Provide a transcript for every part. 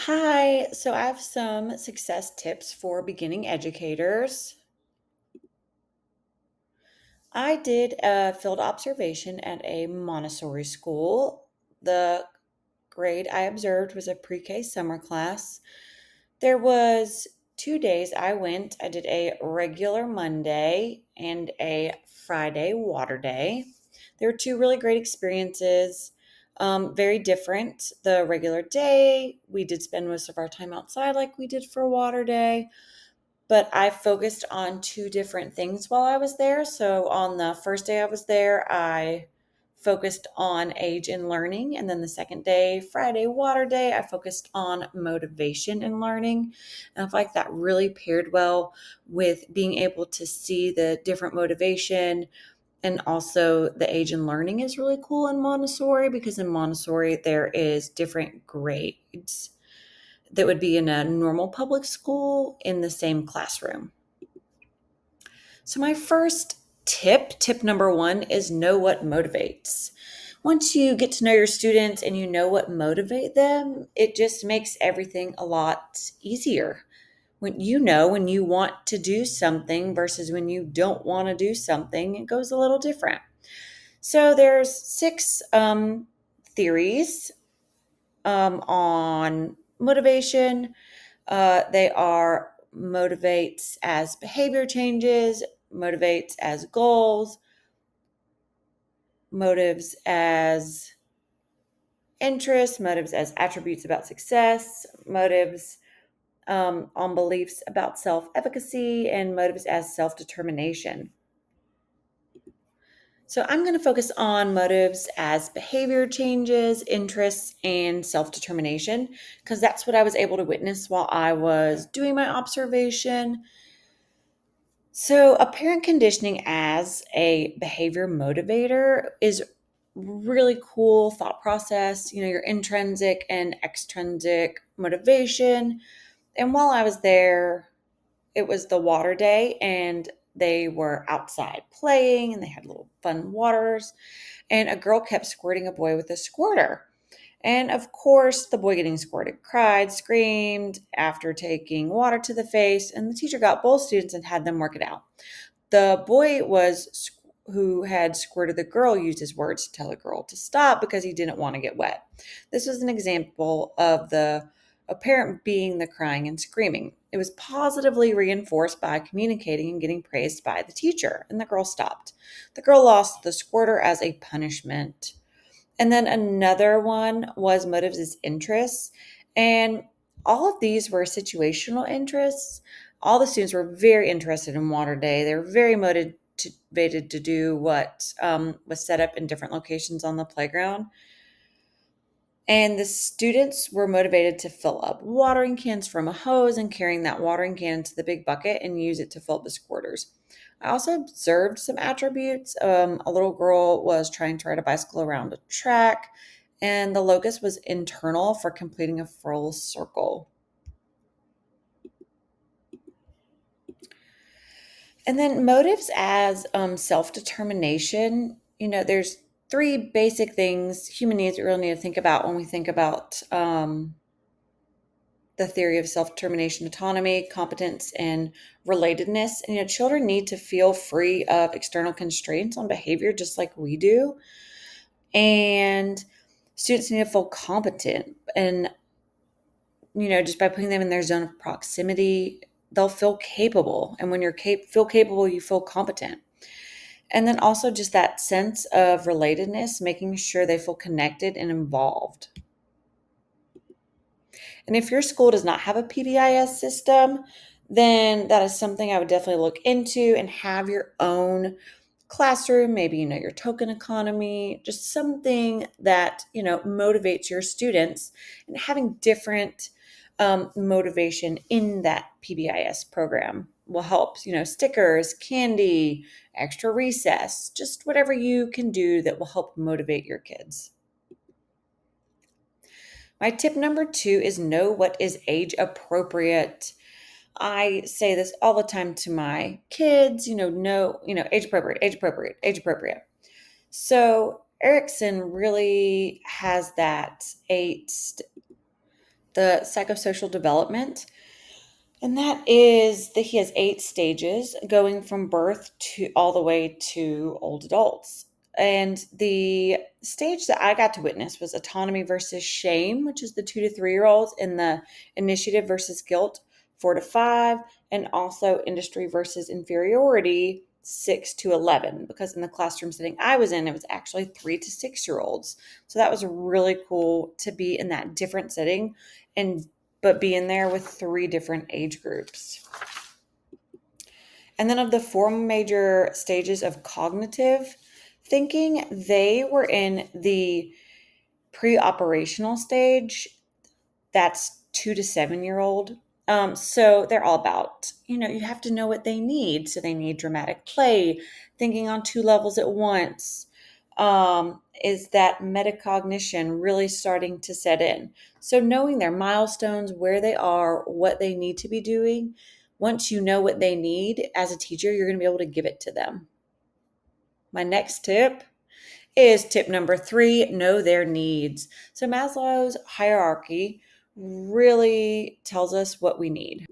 Hi, so I have some success tips for beginning educators. I did a field observation at a Montessori school. The grade I observed was a pre-K summer class. There was 2 days I went. I did a regular Monday and a Friday water day. There were two really great experiences. Very different. The regular day, we did spend most of our time outside like we did for water day, but I focused on two different things while I was there. So on the first day I was there, I focused on age and learning. And then the second day, Friday water day, I focused on motivation and learning. And I feel like that really paired well with being able to see the different motivation. And also the age and learning is really cool in Montessori because in Montessori there is different grades that would be in a normal public school in the same classroom. So, my first tip number one, is know what motivates. Once you get to know your students and you know what motivate them, it just makes everything a lot easier. When you want to do something versus when you don't want to do something, it goes a little different. So there's six theories on motivation. They are motivates as behavior changes, motivates as goals, motives as interests, motives as attributes about success, motives on beliefs about self efficacy, and motives as self determination. So I'm going to focus on motives as behavior changes, interests, and self determination because that's what I was able to witness while I was doing my observation. So, apparent conditioning as a behavior motivator is really cool thought process, your intrinsic and extrinsic motivation. And while I was there, it was the water day and they were outside playing and they had little fun waters and a girl kept squirting a boy with a squirter. And of course, the boy getting squirted cried, screamed after taking water to the face, and the teacher got both students and had them work it out. The boy was who had squirted the girl used his words to tell the girl to stop because he didn't want to get wet. This was an example of the apparent being the crying and screaming. It was positively reinforced by communicating and getting praised by the teacher, and the girl stopped. The girl lost the squirter as a punishment. And then another one was motives as interests. And all of these were situational interests. All the students were very interested in water day. They were very motivated to do what was set up in different locations on the playground. And the students were motivated to fill up watering cans from a hose and carrying that watering can into the big bucket and use it to fill up the squirters. I also observed some attributes. A little girl was trying to ride a bicycle around a track, and the locus was internal for completing a full circle. And then motives as self determination. There's three basic things, human needs, we really need to think about when we think about the theory of self determination, autonomy, competence, and relatedness. And children need to feel free of external constraints on behavior, just like we do. And students need to feel competent. And just by putting them in their zone of proximity, they'll feel capable. And when feel capable, you feel competent. And then also just that sense of relatedness, making sure they feel connected and involved. And if your school does not have a PBIS system, then that is something I would definitely look into and have your own classroom, maybe your token economy, just something that motivates your students, and having different motivation in that PBIS program will help. Stickers, candy, extra recess, just whatever you can do that will help motivate your kids. My tip number two is know what is age appropriate. I say this all the time to my kids, know, age appropriate, age appropriate, age appropriate. So Erickson really has that the psychosocial development. And that is that he has 8 stages going from birth to all the way to old adults. And the stage that I got to witness was autonomy versus shame, which is the 2 to 3 year olds, and the initiative versus guilt, 4 to 5, and also industry versus inferiority, 6 to 11. Because in the classroom setting I was in, it was actually 3 to 6 year olds. So that was really cool to be in that different setting and but be in there with 3 different age groups. And then of the 4 major stages of cognitive thinking, they were in the pre-operational stage. That's 2 to 7 year old. So they're all about, you have to know what they need. So they need dramatic play, thinking on 2 levels at once. Is that metacognition really starting to set in? So knowing their milestones, where they are, what they need to be doing. Once you know what they need as a teacher, you're going to be able to give it to them. My next tip is tip number 3, know their needs. So Maslow's hierarchy really tells us what we need.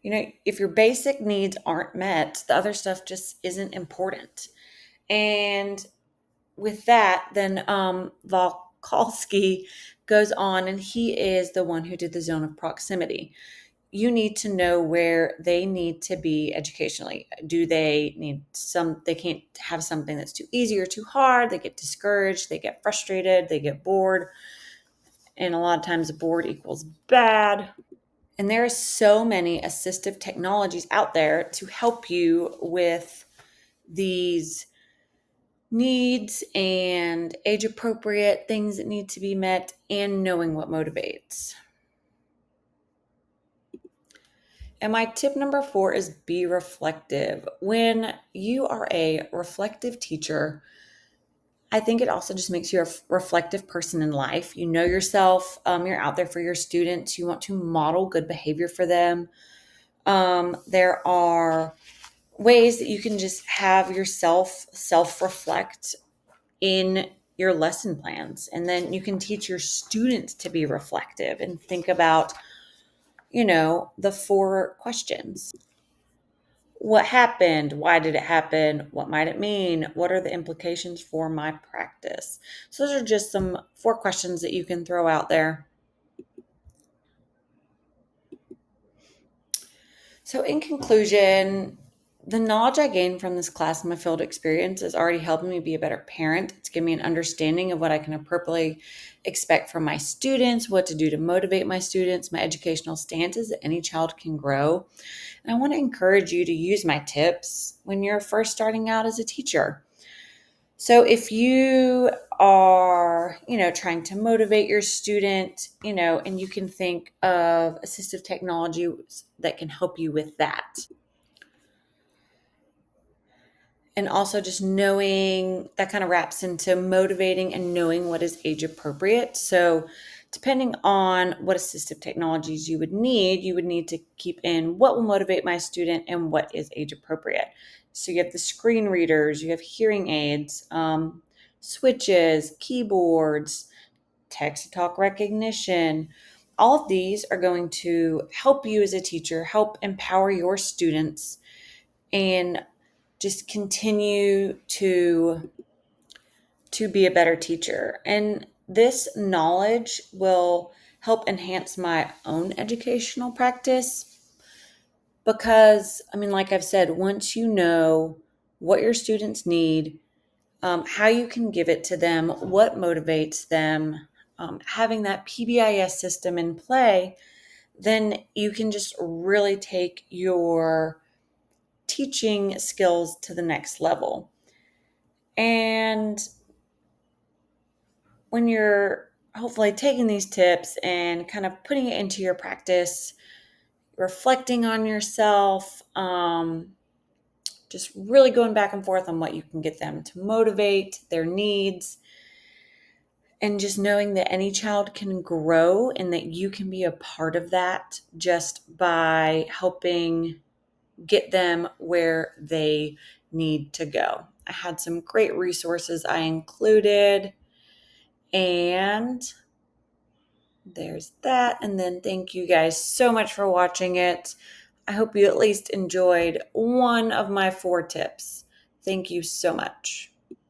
If your basic needs aren't met, the other stuff just isn't important. And with that, then Volkovsky goes on, and he is the one who did the zone of proximity. You need to know where they need to be educationally. Do they need they can't have something that's too easy or too hard. They get discouraged, they get frustrated, they get bored. And a lot of times bored equals bad. And there are so many assistive technologies out there to help you with these needs and age appropriate things that need to be met and knowing what motivates. And my tip number 4 is be reflective. When you are a reflective teacher, I think it also just makes you a reflective person in life. You know yourself, you're out there for your students, you want to model good behavior for them. There are ways that you can just have yourself self-reflect in your lesson plans. And then you can teach your students to be reflective and think about, the 4 questions. What happened? Why did it happen? What might it mean? What are the implications for my practice? So those are just some 4 questions that you can throw out there. So in conclusion, the knowledge I gained from this class and my field experience is already helping me be a better parent. It's given me an understanding of what I can appropriately expect from my students, what to do to motivate my students, my educational stances that any child can grow. And I want to encourage you to use my tips when you're first starting out as a teacher. So if you are, trying to motivate your student, and you can think of assistive technology that can help you with that. And also just knowing that kind of wraps into motivating and knowing what is age appropriate. So depending on what assistive technologies you would need to keep in what will motivate my student and what is age appropriate. So you have the screen readers, you have hearing aids, switches, keyboards, text to talk recognition. All of these are going to help you as a teacher, help empower your students, and just continue to be a better teacher. And this knowledge will help enhance my own educational practice because, like I've said, once you know what your students need, how you can give it to them, what motivates them, having that PBIS system in play, then you can just really take your teaching skills to the next level. And when you're hopefully taking these tips and kind of putting it into your practice, reflecting on yourself, just really going back and forth on what you can get them to motivate their needs, and just knowing that any child can grow and that you can be a part of that just by helping get them where they need to go. I had some great resources I included, and There's that. And then thank you guys so much for watching it. I hope you at least enjoyed one of my 4 tips. Thank you so much.